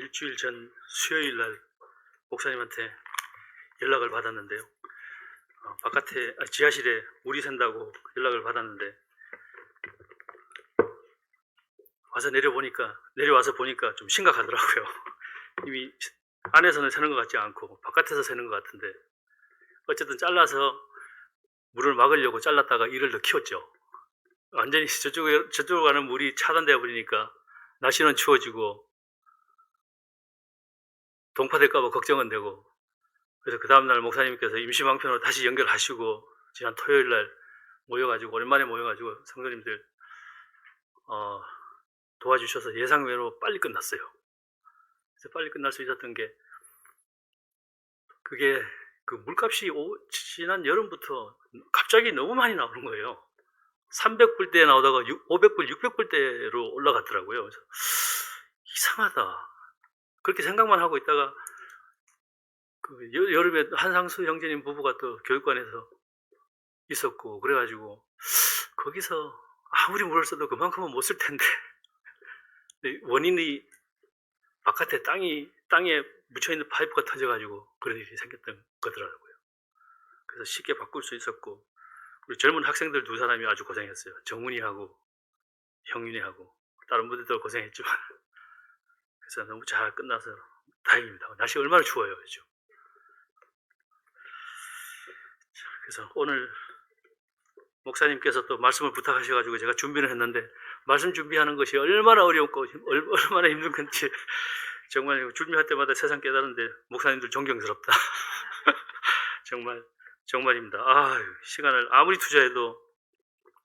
일주일 전 수요일 날 목사님한테 연락을 받았는데요. 바깥에 지하실에 물이 샌다고 연락을 받았는데 내려와서 보니까 좀 심각하더라고요. 이미 안에서는 새는 것 같지 않고 바깥에서 새는 것 같은데, 어쨌든 잘라서 물을 막으려고 잘랐다가 이를 더 키웠죠. 완전히 저쪽으로 가는 물이 차단되어 버리니까 날씨는 추워지고 동파될까봐 걱정은 되고, 그래서 그 다음날 목사님께서 임시방편으로 다시 연결하시고 지난 토요일날 오랜만에 모여가지고 성도님들 도와주셔서 예상외로 빨리 끝났어요. 그래서 빨리 끝날 수 있었던 게, 그게 그 물값이 지난 여름부터 갑자기 너무 많이 나오는 거예요. 300불대에 나오다가 500불, 600불대로 올라갔더라고요. 그래서 이상하다, 그렇게 생각만 하고 있다가 여름에 한상수 형제님 부부가 또 교육관에서 있었고, 그래가지고 거기서 아무리 물을 써도 그만큼은 못 쓸 텐데 원인이 바깥에 땅에 묻혀있는 파이프가 터져가지고 그런 일이 생겼던 거더라고요. 그래서 쉽게 바꿀 수 있었고, 우리 젊은 학생들 두 사람이 아주 고생했어요. 정훈이하고 형윤이하고. 다른 분들도 고생했지만 그래서 너무 잘 끝나서 다행입니다. 날씨 얼마나 추워요, 요즘. 그래서 오늘 목사님께서 또 말씀을 부탁하셔가지고 제가 준비를 했는데, 말씀 준비하는 것이 얼마나 어렵고 얼마나 힘든 건지 정말 준비할 때마다 세상 깨달은데 목사님들 존경스럽다. 정말입니다. 시간을 아무리 투자해도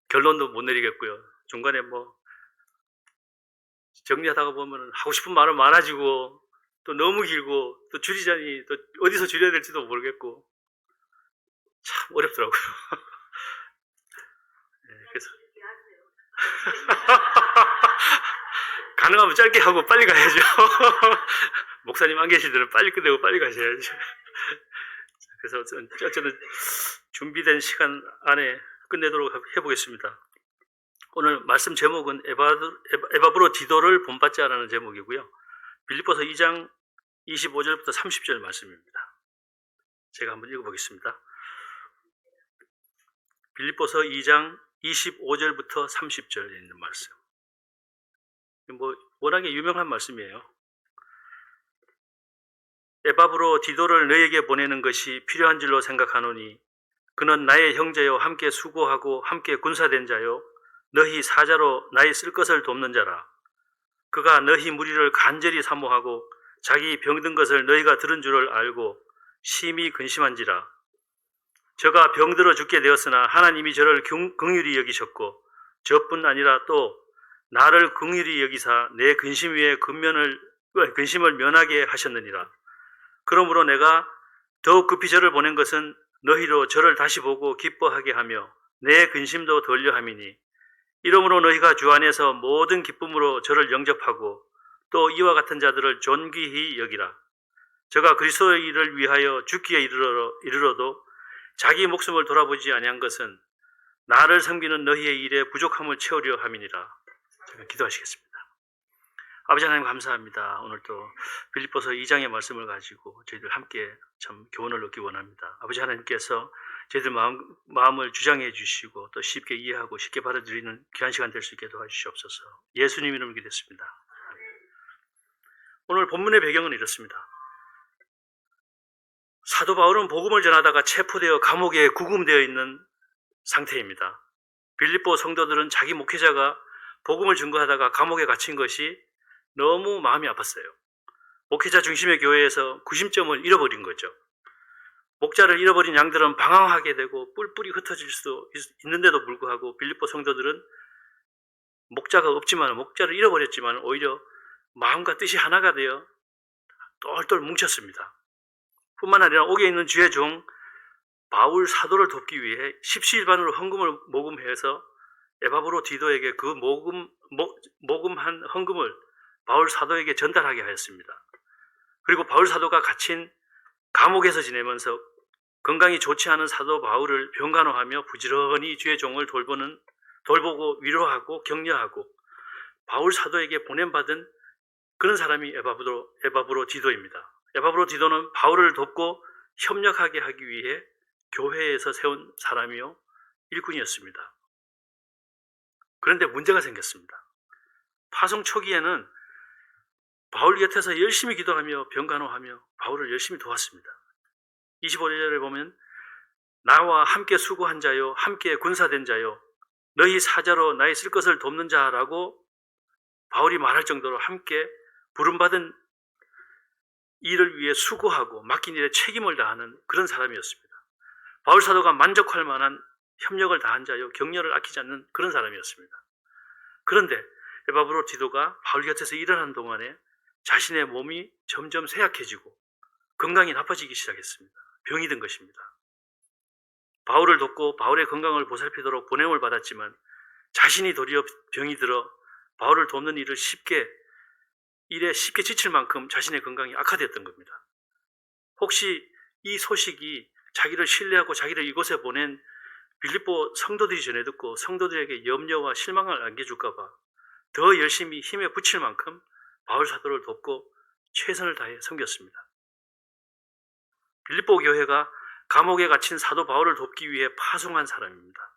결론도 못 내리겠고요. 중간에 정리하다가 보면 하고 싶은 말은 많아지고 또 너무 길고 또 줄이자니 또 어디서 줄여야 될지도 모르겠고 참 어렵더라고요. 그래서 가능하면 짧게 하고 빨리 가야죠. 목사님 안 계실 때는 빨리 끝내고 빨리 가셔야죠. 그래서 어쨌든 준비된 시간 안에 끝내도록 해보겠습니다. 오늘 말씀 제목은 에바브로 디도를 본받자라는 제목이고요. 빌립보서 2장 25절부터 30절 말씀입니다. 제가 한번 읽어보겠습니다. 빌립보서 2장 25절부터 30절에 있는 말씀. 워낙에 유명한 말씀이에요. 에바브로 디도를 너에게 보내는 것이 필요한 줄로 생각하노니 그는 나의 형제요 함께 수고하고 함께 군사된 자요 너희 사자로 나의 쓸 것을 돕는 자라. 그가 너희 무리를 간절히 사모하고 자기 병든 것을 너희가 들은 줄을 알고 심히 근심한지라. 저가 병들어 죽게 되었으나 하나님이 저를 긍휼히 여기셨고 저뿐 아니라 또 나를 긍휼히 여기사 내 근심 위에 근심을 면하게 하셨느니라. 그러므로 내가 더욱 급히 저를 보낸 것은 너희로 저를 다시 보고 기뻐하게 하며 내 근심도 돌려 함이니, 이러므로 너희가 주 안에서 모든 기쁨으로 저를 영접하고 또 이와 같은 자들을 존귀히 여기라. 저가 그리스도의 일을 위하여 죽기에 이르러도 자기 목숨을 돌아보지 아니한 것은 나를 섬기는 너희의 일에 부족함을 채우려 함이니라. 제가 기도하시겠습니다. 아버지 하나님 감사합니다. 오늘 또 빌립보서 2장의 말씀을 가지고 저희들 함께 참 교훈을 얻기 원합니다. 아버지 하나님께서 저희들 마음을 주장해 주시고 또 쉽게 이해하고 쉽게 받아들이는 귀한 시간 될 수 있게 도와주시옵소서. 예수님 이름으로 기도했습니다. 오늘 본문의 배경은 이렇습니다. 사도 바울은 복음을 전하다가 체포되어 감옥에 구금되어 있는 상태입니다. 빌립보 성도들은 자기 목회자가 복음을 증거하다가 감옥에 갇힌 것이 너무 마음이 아팠어요. 목회자 중심의 교회에서 구심점을 잃어버린 거죠. 목자를 잃어버린 양들은 방황하게 되고 뿔뿔이 흩어질 수도 있는데도 불구하고 빌립보 성도들은 목자가 없지만, 목자를 잃어버렸지만 오히려 마음과 뜻이 하나가 되어 똘똘 뭉쳤습니다. 뿐만 아니라 옥에 있는 주의 종 바울 사도를 돕기 위해 십시일반으로 헌금을 모금해서 에바브로 디도에게 그 모금한 헌금을 바울 사도에게 전달하게 하였습니다. 그리고 바울 사도가 갇힌 감옥에서 지내면서 건강이 좋지 않은 사도 바울을 병간호하며 부지런히 주의 종을 돌보고 위로하고 격려하고 바울 사도에게 보냄받은 그런 사람이 에바브로 디도입니다. 에바브로 디도는 바울을 돕고 협력하게 하기 위해 교회에서 세운 사람이요 일꾼이었습니다. 그런데 문제가 생겼습니다. 파송 초기에는 바울 곁에서 열심히 기도하며 병간호하며 바울을 열심히 도왔습니다. 25절에 보면 나와 함께 수고한 자요 함께 군사된 자요 너희 사자로 나의 쓸 것을 돕는 자라고 바울이 말할 정도로 함께 부름받은 일을 위해 수고하고 맡긴 일에 책임을 다하는 그런 사람이었습니다. 바울 사도가 만족할 만한 협력을 다한 자요 격려를 아끼지 않는 그런 사람이었습니다. 그런데 에바브로 디도가 바울 곁에서 일을 하는 동안에 자신의 몸이 점점 쇠약해지고 건강이 나빠지기 시작했습니다. 병이 든 것입니다. 바울을 돕고 바울의 건강을 보살피도록 보냄을 받았지만 자신이 도리어 병이 들어 바울을 돕는 일에 쉽게 지칠 만큼 자신의 건강이 악화되었던 겁니다. 혹시 이 소식이 자기를 신뢰하고 자기를 이곳에 보낸 빌립보 성도들이 전해 듣고 성도들에게 염려와 실망을 안겨줄까 봐 더 열심히 힘에 붙일 만큼 바울 사도를 돕고 최선을 다해 섬겼습니다. 빌립보 교회가 감옥에 갇힌 사도 바울을 돕기 위해 파송한 사람입니다.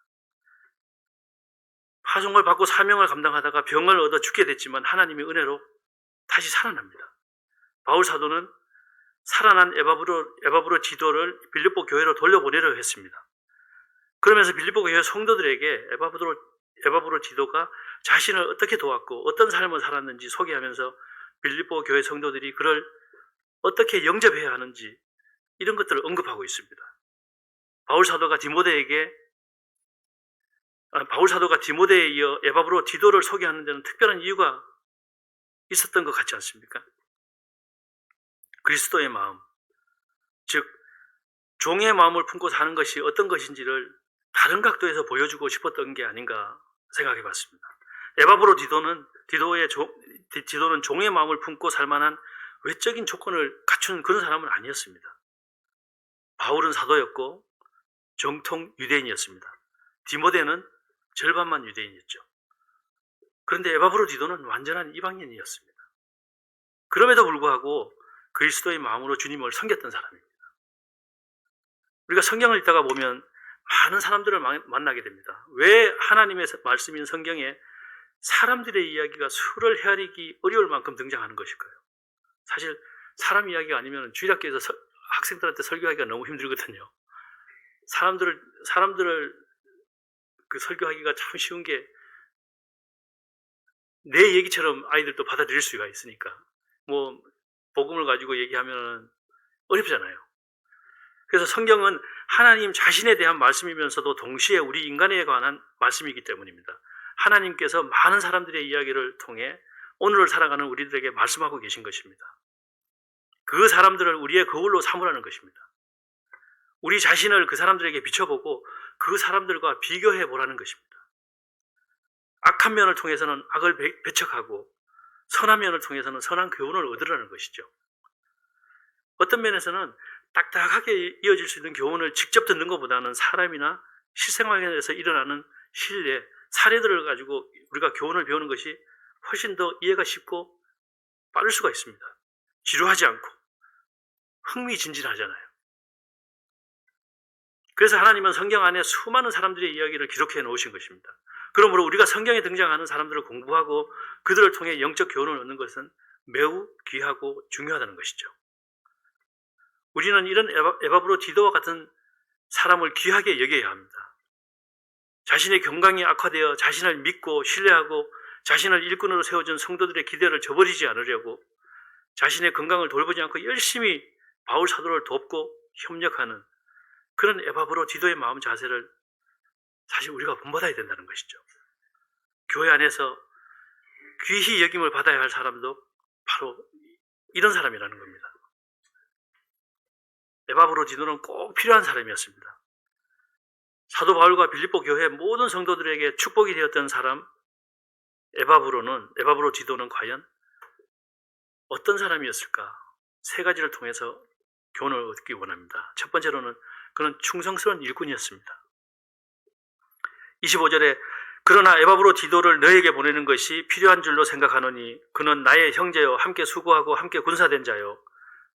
파송을 받고 사명을 감당하다가 병을 얻어 죽게 됐지만 하나님의 은혜로 다시 살아납니다. 바울 사도는 살아난 에바브로 디도를 빌립보 교회로 돌려보내려 했습니다. 그러면서 빌립보 교회 성도들에게 에바브로 디도가 자신을 어떻게 도왔고 어떤 삶을 살았는지 소개하면서 빌립보 교회 성도들이 그를 어떻게 영접해야 하는지 이런 것들을 언급하고 있습니다. 바울 사도가 디모데에 이어 에바브로 디도를 소개하는 데는 특별한 이유가 있었던 것 같지 않습니까? 그리스도의 마음, 즉 종의 마음을 품고 사는 것이 어떤 것인지를 다른 각도에서 보여주고 싶었던 게 아닌가 생각해 봤습니다. 에바브로 디도는 종의 마음을 품고 살 만한 외적인 조건을 갖춘 그런 사람은 아니었습니다. 바울은 사도였고 정통 유대인이었습니다. 디모데는 절반만 유대인이었죠. 그런데 에바브로 디도는 완전한 이방인이었습니다. 그럼에도 불구하고 그리스도의 마음으로 주님을 섬겼던 사람입니다. 우리가 성경을 읽다가 보면 많은 사람들을 만나게 됩니다. 왜 하나님의 말씀인 성경에 사람들의 이야기가 수를 헤아리기 어려울 만큼 등장하는 것일까요? 사실 사람 이야기가 아니면 주일학교에서 학생들한테 설교하기가 너무 힘들거든요. 사람들을 설교하기가 참 쉬운 게 내 얘기처럼 아이들도 받아들일 수가 있으니까 복음을 가지고 얘기하면 어렵잖아요. 그래서 성경은 하나님 자신에 대한 말씀이면서도 동시에 우리 인간에 관한 말씀이기 때문입니다. 하나님께서 많은 사람들의 이야기를 통해 오늘을 살아가는 우리들에게 말씀하고 계신 것입니다. 그 사람들을 우리의 거울로 삼으라는 것입니다. 우리 자신을 그 사람들에게 비춰보고 그 사람들과 비교해 보라는 것입니다. 악한 면을 통해서는 악을 배척하고 선한 면을 통해서는 선한 교훈을 얻으라는 것이죠. 어떤 면에서는 딱딱하게 이어질 수 있는 교훈을 직접 듣는 것보다는 사람이나 실생활에서 일어나는 신뢰, 사례들을 가지고 우리가 교훈을 배우는 것이 훨씬 더 이해가 쉽고 빠를 수가 있습니다. 지루하지 않고 흥미진진하잖아요. 그래서 하나님은 성경 안에 수많은 사람들의 이야기를 기록해 놓으신 것입니다. 그러므로 우리가 성경에 등장하는 사람들을 공부하고 그들을 통해 영적 교훈을 얻는 것은 매우 귀하고 중요하다는 것이죠. 우리는 이런 에바브로 디도와 같은 사람을 귀하게 여겨야 합니다. 자신의 건강이 악화되어 자신을 믿고 신뢰하고 자신을 일꾼으로 세워준 성도들의 기대를 저버리지 않으려고 자신의 건강을 돌보지 않고 열심히 바울 사도를 돕고 협력하는 그런 에바브로 디도의 마음 자세를 사실 우리가 본받아야 된다는 것이죠. 교회 안에서 귀히 여김을 받아야 할 사람도 바로 이런 사람이라는 겁니다. 에바브로 디도는 꼭 필요한 사람이었습니다. 사도 바울과 빌립보 교회 모든 성도들에게 축복이 되었던 사람 에바브로 디도는 과연 어떤 사람이었을까? 세 가지를 통해서 교훈을 얻기 원합니다. 첫 번째로는 그는 충성스러운 일꾼이었습니다. 25절에 그러나 에바브로 디도를 너에게 보내는 것이 필요한 줄로 생각하노니 그는 나의 형제여 함께 수고하고 함께 군사된 자요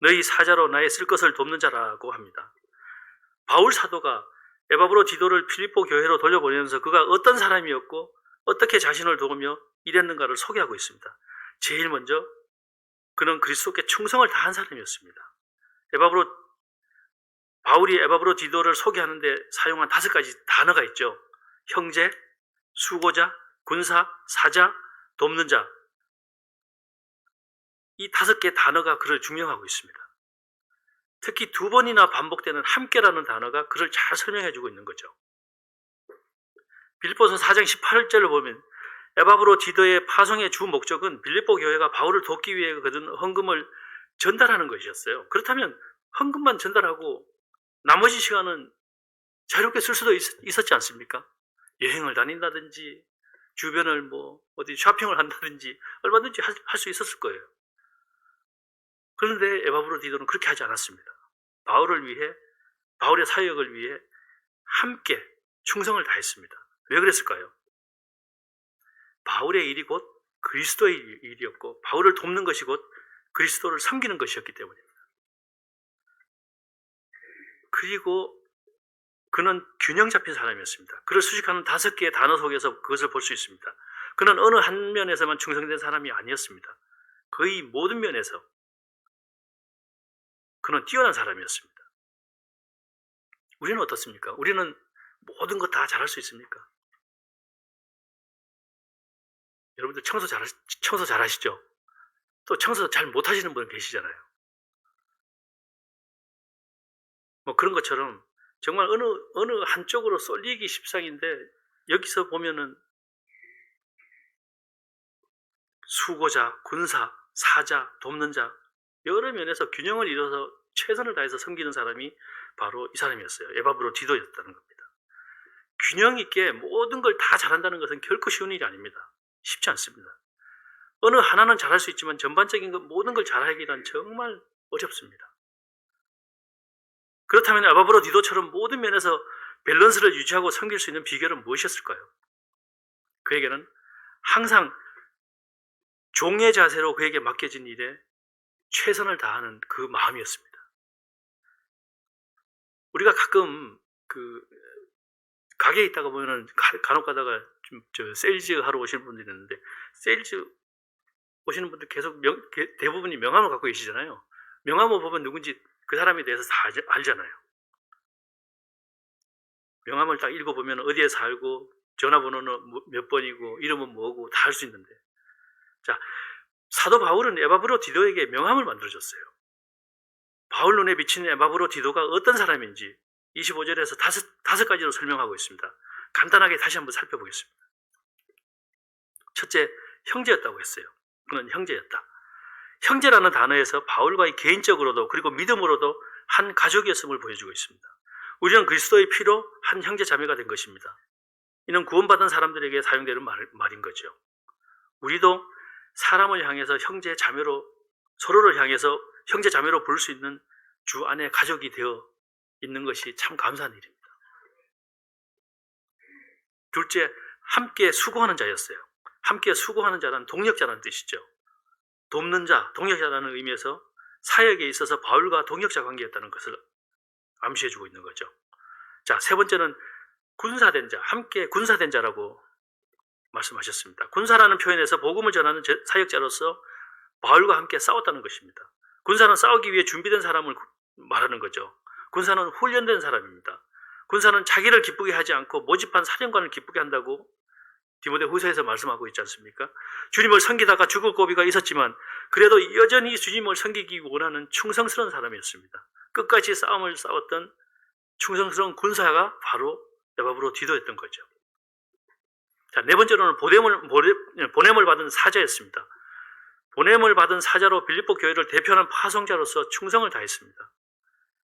너희 사자로 나의 쓸 것을 돕는 자라고 합니다. 바울 사도가 에바브로 디도를 필립보 교회로 돌려보내면서 그가 어떤 사람이었고 어떻게 자신을 도우며 일했는가를 소개하고 있습니다. 제일 먼저 그는 그리스도께 충성을 다한 사람이었습니다. 바울이 에바브로 디도를 소개하는데 사용한 5가지 단어가 있죠. 형제, 수고자, 군사, 사자, 돕는 자. 이 5개 단어가 그를 증명하고 있습니다. 특히 2번이나 반복되는 함께라는 단어가 그를 잘 설명해주고 있는 거죠. 빌립보서 4장 18절을 보면 에바브로 디도의 파송의 주 목적은 빌립보 교회가 바울을 돕기 위해 거둔 헌금을 전달하는 것이었어요. 그렇다면 헌금만 전달하고 나머지 시간은 자유롭게 쓸 수도 있었지 않습니까? 여행을 다닌다든지 주변을 어디 쇼핑을 한다든지 얼마든지 할 수 있었을 거예요. 그런데 에바브로 디도는 그렇게 하지 않았습니다. 바울의 사역을 위해 함께 충성을 다했습니다. 왜 그랬을까요? 바울의 일이 곧 그리스도의 일이었고 바울을 돕는 것이 곧 그리스도를 섬기는 것이었기 때문입니다. 그리고 그는 균형 잡힌 사람이었습니다. 그를 수식하는 5개의 단어 속에서 그것을 볼 수 있습니다. 그는 어느 한 면에서만 충성된 사람이 아니었습니다. 거의 모든 면에서 그는 뛰어난 사람이었습니다. 우리는 어떻습니까? 우리는 모든 것 다 잘할 수 있습니까? 여러분들 청소 잘하시죠? 또 청소 잘 못하시는 분 계시잖아요. 그런 것처럼 정말 어느 한쪽으로 쏠리기 십상인데 여기서 보면은 수고자, 군사, 사자, 돕는 자 여러 면에서 균형을 이뤄서 최선을 다해서 섬기는 사람이 바로 이 사람이었어요. 에바브로 디도였다는 겁니다. 균형 있게 모든 걸 다 잘한다는 것은 결코 쉬운 일이 아닙니다. 쉽지 않습니다. 어느 하나는 잘할 수 있지만 전반적인 모든 걸 잘하기란 정말 어렵습니다. 그렇다면 에바브로 디도처럼 모든 면에서 밸런스를 유지하고 섬길 수 있는 비결은 무엇이었을까요? 그에게는 항상 종의 자세로 그에게 맡겨진 일에 최선을 다하는 그 마음이었습니다. 우리가 가끔 가게에 있다가 보면은 간혹 가다가 세일즈 하러 오시는 분들이 있는데 세일즈 오시는 분들 계속 대부분이 명함을 갖고 계시잖아요. 명함을 보면 누군지 그 사람에 대해서 다 알잖아요. 명함을 딱 읽어보면 어디에 살고 전화번호는 몇 번이고 이름은 뭐고 다 알 수 있는데 자, 사도 바울은 에바브로 디도에게 명함을 만들어줬어요. 바울 눈에 비치는 에바브로 디도가 어떤 사람인지 25절에서 5가지로 설명하고 있습니다. 간단하게 다시 한번 살펴보겠습니다. 첫째, 형제였다고 했어요. 그는 형제였다. 형제라는 단어에서 바울과의 개인적으로도 그리고 믿음으로도 한 가족이었음을 보여주고 있습니다. 우리는 그리스도의 피로 한 형제 자매가 된 것입니다. 이는 구원받은 사람들에게 사용되는 말인 거죠. 우리도 사람을 향해서 형제 자매로 서로를 향해서 형제 자매로 부를 수 있는 주 안에 가족이 되어 있는 것이 참 감사한 일입니다. 둘째, 함께 수고하는 자였어요. 함께 수고하는 자란 동력자라는 뜻이죠. 돕는 자, 동력자라는 의미에서 사역에 있어서 바울과 동력자 관계였다는 것을 암시해주고 있는 거죠. 자, 3번째는 군사된 자, 함께 군사된 자라고 말씀하셨습니다. 군사라는 표현에서 복음을 전하는 사역자로서 바울과 함께 싸웠다는 것입니다. 군사는 싸우기 위해 준비된 사람을 말하는 거죠. 군사는 훈련된 사람입니다. 군사는 자기를 기쁘게 하지 않고 모집한 사령관을 기쁘게 한다고 디모데후서에서 말씀하고 있지 않습니까? 주님을 섬기다가 죽을 고비가 있었지만 그래도 여전히 주님을 섬기기 원하는 충성스러운 사람이었습니다. 끝까지 싸움을 싸웠던 충성스러운 군사가 바로 에바브로 디도였던 거죠. 자, 4번째로는 보냄을 받은 사자였습니다. 보냄을 받은 사자로 빌립보 교회를 대표하는 파송자로서 충성을 다했습니다.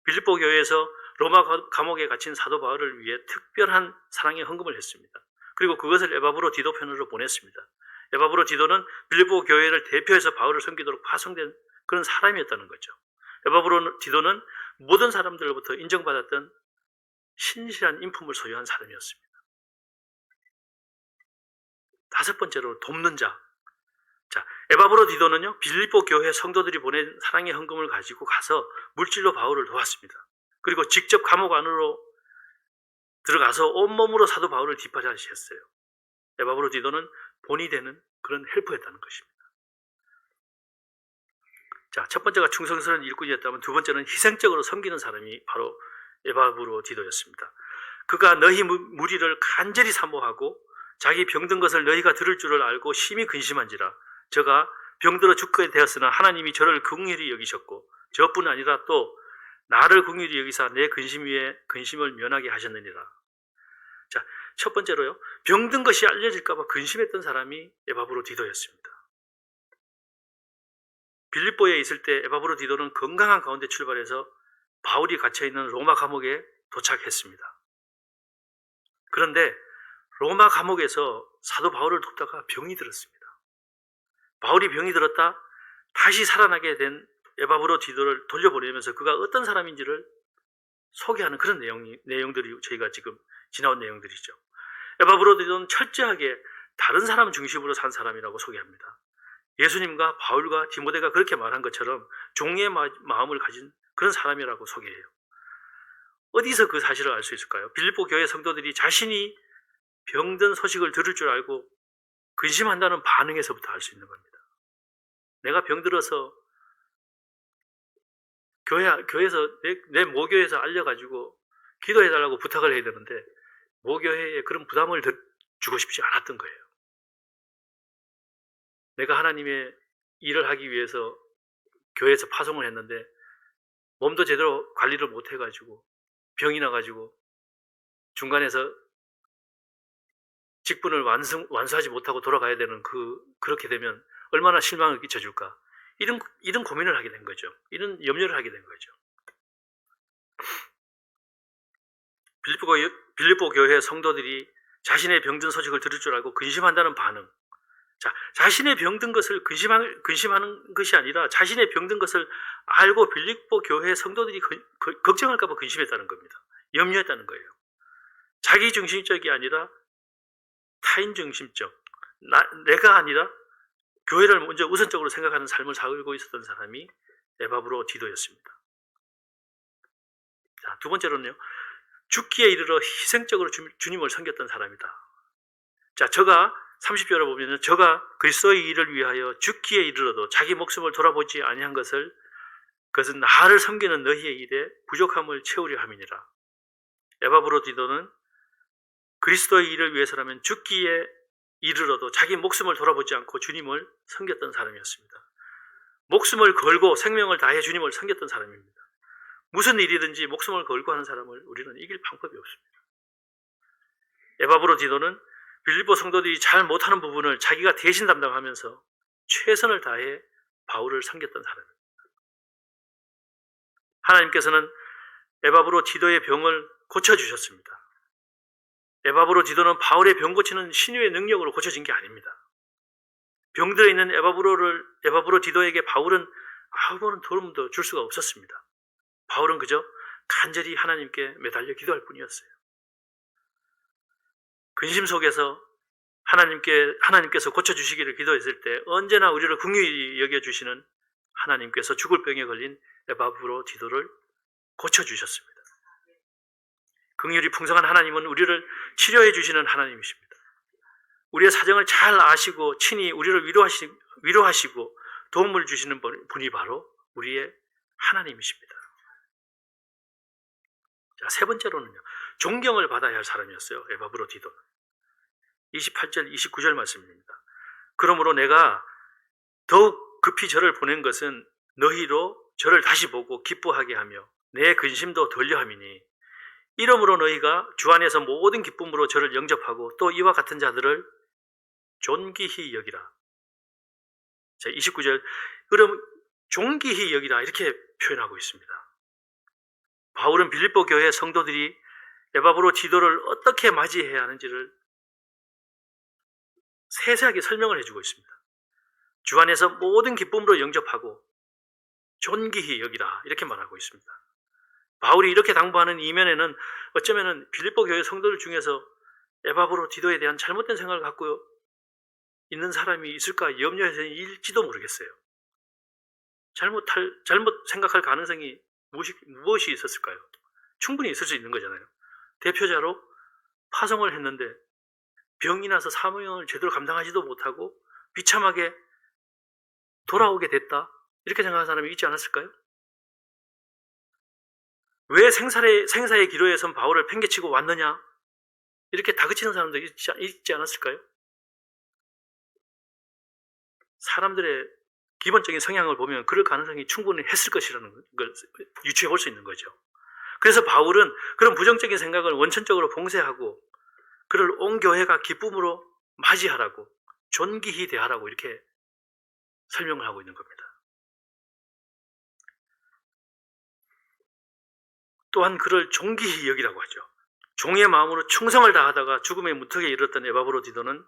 빌립보 교회에서 로마 감옥에 갇힌 사도 바울을 위해 특별한 사랑의 헌금을 했습니다. 그리고 그것을 에바브로 디도 편으로 보냈습니다. 에바브로 디도는 빌립보 교회를 대표해서 바울을 섬기도록 파송된 그런 사람이었다는 거죠. 에바브로 디도는 모든 사람들로부터 인정받았던 신실한 인품을 소유한 사람이었습니다. 다섯 번째로 돕는 자. 자, 에바브로 디도는요, 빌립보 교회 성도들이 보낸 사랑의 헌금을 가지고 가서 물질로 바울을 도왔습니다. 그리고 직접 감옥 안으로 들어가서 온몸으로 사도 바울을 뒷받아주셨어요. 에바브로 디도는 본이 되는 그런 헬퍼였다는 것입니다. 자, 첫 번째가 충성스러운 일꾼이었다면 두 번째는 희생적으로 섬기는 사람이 바로 에바브로 디도였습니다. 그가 너희 무리를 간절히 사모하고 자기 병든 것을 너희가 들을 줄을 알고 심히 근심한지라. 저가 병들어 죽게 되었으나 하나님이 저를 긍휼히 여기셨고 저뿐 아니라 또 나를 긍휼히 여기사 내 근심 위에 근심을 면하게 하셨느니라. 자, 첫 번째로요, 병든 것이 알려질까 봐 근심했던 사람이 에바브로 디도였습니다. 빌립보에 있을 때 에바브로 디도는 건강한 가운데 출발해서 바울이 갇혀있는 로마 감옥에 도착했습니다. 그런데 로마 감옥에서 사도 바울을 돕다가 병이 들었습니다. 바울이 병이 들었다 다시 살아나게 된 에바브로 디도를 돌려보내면서 그가 어떤 사람인지를 소개하는 그런 내용들이 저희가 지금 지나온 내용들이죠. 에바브로 디도는 철저하게 다른 사람 중심으로 산 사람이라고 소개합니다. 예수님과 바울과 디모데가 그렇게 말한 것처럼 종의 마음을 가진 그런 사람이라고 소개해요. 어디서 그 사실을 알 수 있을까요? 빌립보 교회 성도들이 자신이 병든 소식을 들을 줄 알고 근심한다는 반응에서부터 알 수 있는 겁니다. 내가 병들어서 교회에서 내 모교에서 알려가지고 기도해달라고 부탁을 해야 되는데 모교회에 그런 부담을 주고 싶지 않았던 거예요. 내가 하나님의 일을 하기 위해서 교회에서 파송을 했는데 몸도 제대로 관리를 못 해가지고 병이 나가지고 중간에서 직분을 완수하지 못하고 돌아가야 되는 그렇게 되면 얼마나 실망을 끼쳐줄까. 이런 고민을 하게 된 거죠. 이런 염려를 하게 된 거죠. 빌립보 교회 성도들이 자신의 병든 소식을 들을 줄 알고 근심한다는 반응. 자, 자신의 병든 것을 근심하는 것이 아니라 자신의 병든 것을 알고 빌립보 교회 성도들이 걱정할까 봐 근심했다는 겁니다. 염려했다는 거예요. 자기 중심적이 아니라 타인 중심적, 내가 아니라 교회를 먼저 우선적으로 생각하는 삶을 살고 있었던 사람이 에바브로 디도였습니다. 자, 두 번째로는요, 죽기에 이르러 희생적으로 주님을 섬겼던 사람이다. 자, 저가 30절에 보면은 저가 그리스도의 일을 위하여 죽기에 이르러도 자기 목숨을 돌아보지 아니한 그것은 나를 섬기는 너희의 일에 부족함을 채우려 함이니라. 에바브로 디도는 그리스도의 일을 위해서라면 죽기에 이르러도 자기 목숨을 돌아보지 않고 주님을 섬겼던 사람이었습니다. 목숨을 걸고 생명을 다해 주님을 섬겼던 사람입니다. 무슨 일이든지 목숨을 걸고 하는 사람을 우리는 이길 방법이 없습니다. 에바브로 디도는 빌립보 성도들이 잘 못하는 부분을 자기가 대신 담당하면서 최선을 다해 바울을 섬겼던 사람입니다. 하나님께서는 에바브로 디도의 병을 고쳐주셨습니다. 에바브로 디도는 바울의 병 고치는 신유의 능력으로 고쳐진 게 아닙니다. 병들어 있는 에바브로 디도에게 바울은 아무런 도움도 줄 수가 없었습니다. 바울은 그저 간절히 하나님께 매달려 기도할 뿐이었어요. 근심 속에서 하나님께서 고쳐주시기를 기도했을 때 언제나 우리를 긍휼히 여겨주시는 하나님께서 죽을 병에 걸린 에바브로 디도를 고쳐주셨습니다. 긍휼이 풍성한 하나님은 우리를 치료해 주시는 하나님이십니다. 우리의 사정을 잘 아시고 친히 우리를 위로하시고 도움을 주시는 분이 바로 우리의 하나님이십니다. 자, 세 번째로는요, 존경을 받아야 할 사람이었어요. 에바브로 디도는. 28절, 29절 말씀입니다. 그러므로 내가 더욱 급히 저를 보낸 것은 너희로 저를 다시 보고 기뻐하게 하며 내 근심도 덜려 함이니 이러므로 너희가 주 안에서 모든 기쁨으로 저를 영접하고 또 이와 같은 자들을 존귀히 여기라. 자, 29절, 그럼 존귀히 여기라 이렇게 표현하고 있습니다. 바울은 빌립보 교회 성도들이 에바브로 디도를 어떻게 맞이해야 하는지를 세세하게 설명을 해주고 있습니다. 주 안에서 모든 기쁨으로 영접하고 존귀히 여기라 이렇게 말하고 있습니다. 바울이 이렇게 당부하는 이면에는 어쩌면 빌립보 교회 성도들 중에서 에바브로 디도에 대한 잘못된 생각을 갖고 있는 사람이 있을까 염려해서 일지도 모르겠어요. 잘못 생각할 가능성이 무엇이 있었을까요? 충분히 있을 수 있는 거잖아요. 대표자로 파송을 했는데 병이 나서 사명을 제대로 감당하지도 못하고 비참하게 돌아오게 됐다. 이렇게 생각하는 사람이 있지 않았을까요? 왜 생사의 기로에 선 바울을 팽개치고 왔느냐? 이렇게 다그치는 사람도 있지 않았을까요? 사람들의 기본적인 성향을 보면 그럴 가능성이 충분히 했을 것이라는 걸 유추해 볼 수 있는 거죠. 그래서 바울은 그런 부정적인 생각을 원천적으로 봉쇄하고 그를 온 교회가 기쁨으로 맞이하라고, 존귀히 대하라고 이렇게 설명을 하고 있는 겁니다. 또한 그를 존귀히 여기라고 하죠. 종의 마음으로 충성을 다하다가 죽음의 무턱에 이르렀던 에바브로디도는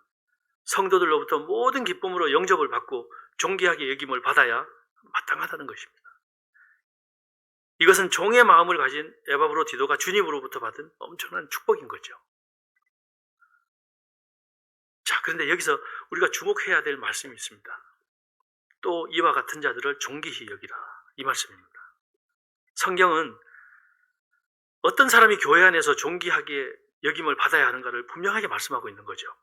성도들로부터 모든 기쁨으로 영접을 받고 존귀하게 여김을 받아야 마땅하다는 것입니다. 이것은 종의 마음을 가진 에바브로디도가 주님으로부터 받은 엄청난 축복인 거죠. 자, 그런데 여기서 우리가 주목해야 될 말씀이 있습니다. 또 이와 같은 자들을 존귀히 여기라, 이 말씀입니다. 성경은 어떤 사람이 교회 안에서 존귀하게 여김을 받아야 하는가를 분명하게 말씀하고 있는 거죠.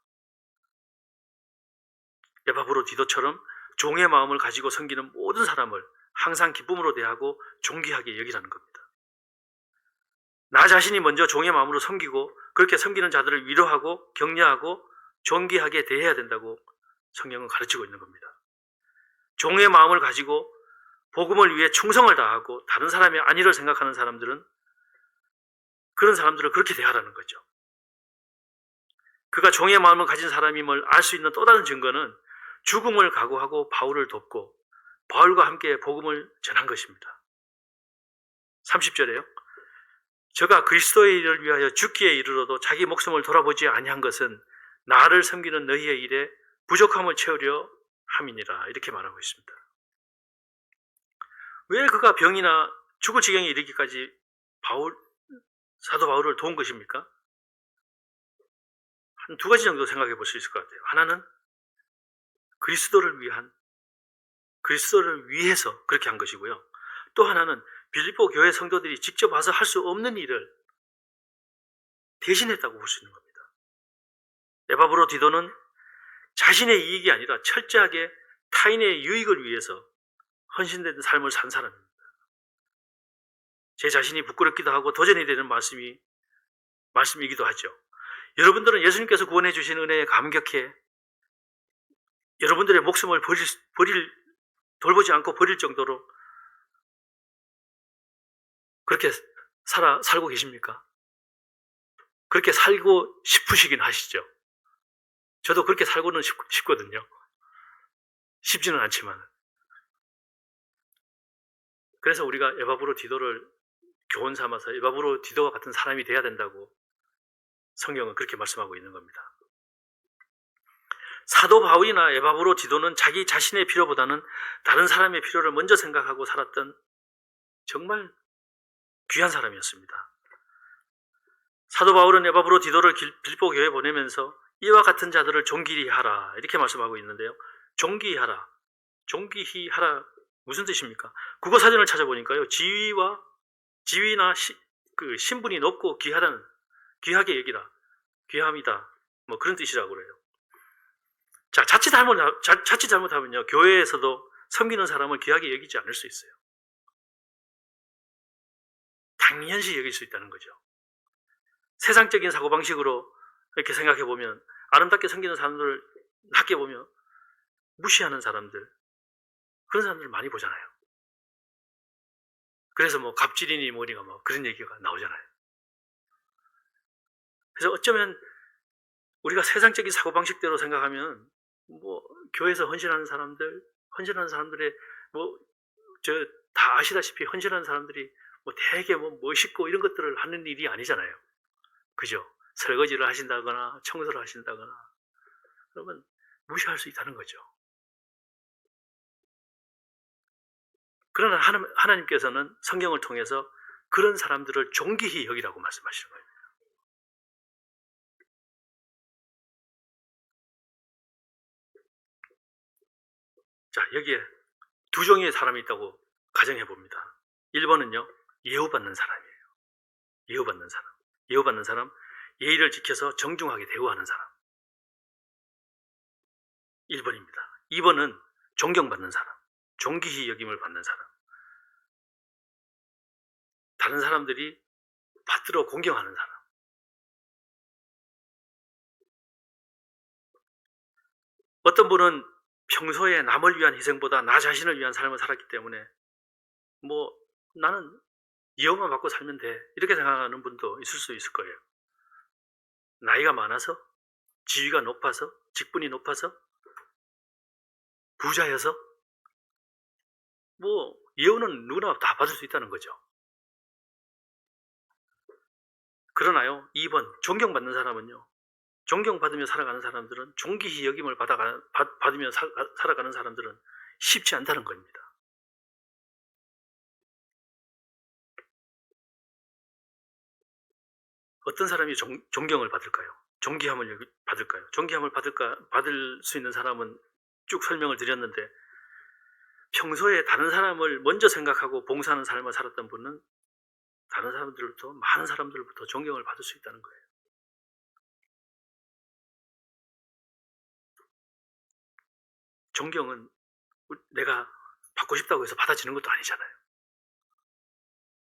에바브로디도처럼 종의 마음을 가지고 섬기는 모든 사람을 항상 기쁨으로 대하고 존귀하게 여기라는 겁니다. 나 자신이 먼저 종의 마음으로 섬기고 그렇게 섬기는 자들을 위로하고 격려하고 존귀하게 대해야 된다고 성경은 가르치고 있는 겁니다. 종의 마음을 가지고 복음을 위해 충성을 다하고 다른 사람의 안위를 생각하는 사람들은 그런 사람들을 그렇게 대하라는 거죠. 그가 종의 마음을 가진 사람임을 알 수 있는 또 다른 증거는 죽음을 각오하고 바울을 돕고 바울과 함께 복음을 전한 것입니다. 30절에요. 저가 그리스도의 일을 위하여 죽기에 이르러도 자기 목숨을 돌아보지 아니한 것은 나를 섬기는 너희의 일에 부족함을 채우려 함이니라, 이렇게 말하고 있습니다. 왜 그가 병이나 죽을 지경에 이르기까지 사도 바울을 도운 것입니까? 한 두 가지 정도 생각해 볼 수 있을 것 같아요. 하나는 그리스도를 위해서 그렇게 한 것이고요. 또 하나는 빌립보 교회 성도들이 직접 와서 할 수 없는 일을 대신했다고 볼 수 있는 겁니다. 에바브로디도는 자신의 이익이 아니라 철저하게 타인의 유익을 위해서 헌신된 삶을 산 사람입니다. 제 자신이 부끄럽기도 하고 도전이 되는 말씀이기도 하죠. 여러분들은 예수님께서 구원해 주신 은혜에 감격해 여러분들의 목숨을 돌보지 않고 버릴 정도로 그렇게 살고 계십니까? 그렇게 살고 싶으시긴 하시죠. 저도 그렇게 살고는 싶거든요. 쉽지는 않지만. 그래서 우리가 에바브로디도를 교훈 삼아서 에바브로디도와 같은 사람이 돼야 된다고 성경은 그렇게 말씀하고 있는 겁니다. 사도 바울이나 에바브로디도는 자기 자신의 필요보다는 다른 사람의 필요를 먼저 생각하고 살았던 정말 귀한 사람이었습니다. 사도 바울은 에바브로디도를 빌립보 교회에 보내면서 이와 같은 자들을 존귀히 하라, 이렇게 말씀하고 있는데요. 존귀히 하라, 존귀히 하라 무슨 뜻입니까? 국어 사전을 찾아보니까요, 지위나 신분이 높고 귀하게 여기라, 귀함이다, 뭐 그런 뜻이라고 그래요. 자, 자칫 잘못하면요, 교회에서도 섬기는 사람을 귀하게 여기지 않을 수 있어요. 당연시 여길 수 있다는 거죠. 세상적인 사고방식으로 이렇게 생각해보면 아름답게 섬기는 사람들을 낮게 보면 무시하는 사람들, 그런 사람들을 많이 보잖아요. 그래서 뭐 갑질이니 뭐니가 뭐 그런 얘기가 나오잖아요. 그래서 어쩌면 우리가 세상적인 사고방식대로 생각하면 뭐 교회에서 헌신하는 사람들의 뭐 다 아시다시피 헌신하는 사람들이 뭐 되게 뭐 멋있고 이런 것들을 하는 일이 아니잖아요. 그죠? 설거지를 하신다거나 청소를 하신다거나 그러면 무시할 수 있다는 거죠. 그러나 하나님께서는 성경을 통해서 그런 사람들을 존귀히 여기라고 말씀하시는 거예요. 자, 여기에 두 종류의 사람이 있다고 가정해 봅니다. 1번은요, 예우받는 사람이에요. 예우받는 사람. 예우받는 사람, 예의를 지켜서 정중하게 대우하는 사람. 1번입니다. 2번은 존경받는 사람. 존귀히 여김을 받는 사람. 다른 사람들이 받들어 공경하는 사람. 어떤 분은 평소에 남을 위한 희생보다 나 자신을 위한 삶을 살았기 때문에 나는 예우만 받고 살면 돼, 이렇게 생각하는 분도 있을 수 있을 거예요. 나이가 많아서, 지위가 높아서, 직분이 높아서, 부자여서 예우는 누구나 다 받을 수 있다는 거죠. 그러나요, 2번 존경받는 사람은요, 존경받으며 살아가는 사람들은, 존귀히 여김을 받으며 살아가는 사람들은 쉽지 않다는 겁니다. 어떤 사람이 존경을 받을까요? 존귀함을 받을까요? 존귀함을 받을 수 있는 사람은 쭉 설명을 드렸는데, 평소에 다른 사람을 먼저 생각하고 봉사하는 삶을 살았던 분은 다른 사람들부터, 많은 사람들부터 존경을 받을 수 있다는 거예요. 존경은 내가 받고 싶다고 해서 받아지는 것도 아니잖아요.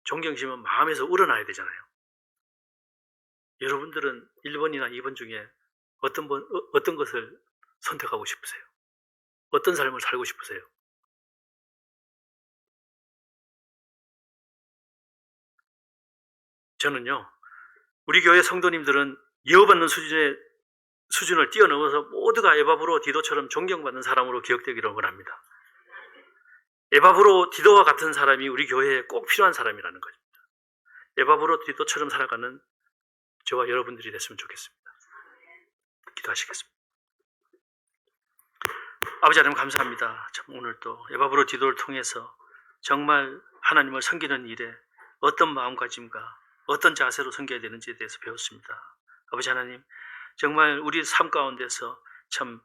존경심은 마음에서 우러나야 되잖아요. 여러분들은 1번이나 2번 중에 어떤 것을 선택하고 싶으세요? 어떤 삶을 살고 싶으세요? 저는요, 우리 교회 성도님들은 예우받는 수준을 뛰어넘어서 모두가 에바브로 디도처럼 존경받는 사람으로 기억되기를 원합니다. 에바브로 디도와 같은 사람이 우리 교회에 꼭 필요한 사람이라는 것입니다. 에바브로 디도처럼 살아가는 저와 여러분들이 됐으면 좋겠습니다. 기도하시겠습니다. 아버지 하나님 감사합니다. 참 오늘 또 에바브로 디도를 통해서 정말 하나님을 섬기는 일에 어떤 마음가짐과 어떤 자세로 섬겨야 되는지에 대해서 배웠습니다. 아버지 하나님, 정말 우리 삶 가운데서 참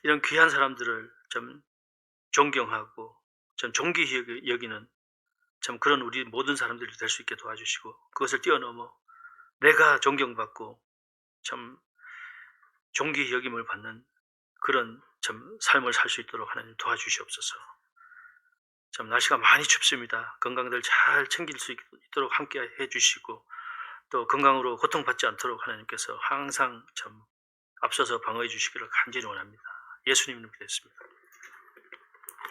이런 귀한 사람들을 좀 존경하고 좀 존귀히 여기는 참 그런 우리 모든 사람들이 될 수 있게 도와주시고, 그것을 뛰어넘어 내가 존경받고 참 존귀히 여김을 받는 그런 참 삶을 살 수 있도록 하나님 도와주시옵소서. 참 날씨가 많이 춥습니다. 건강들 잘 챙길 수 있도록 함께 해주시고, 또 건강으로 고통받지 않도록 하나님께서 항상 참 앞서서 방어해 주시기를 간절히 원합니다. 예수님 이름으로 기도했습니다.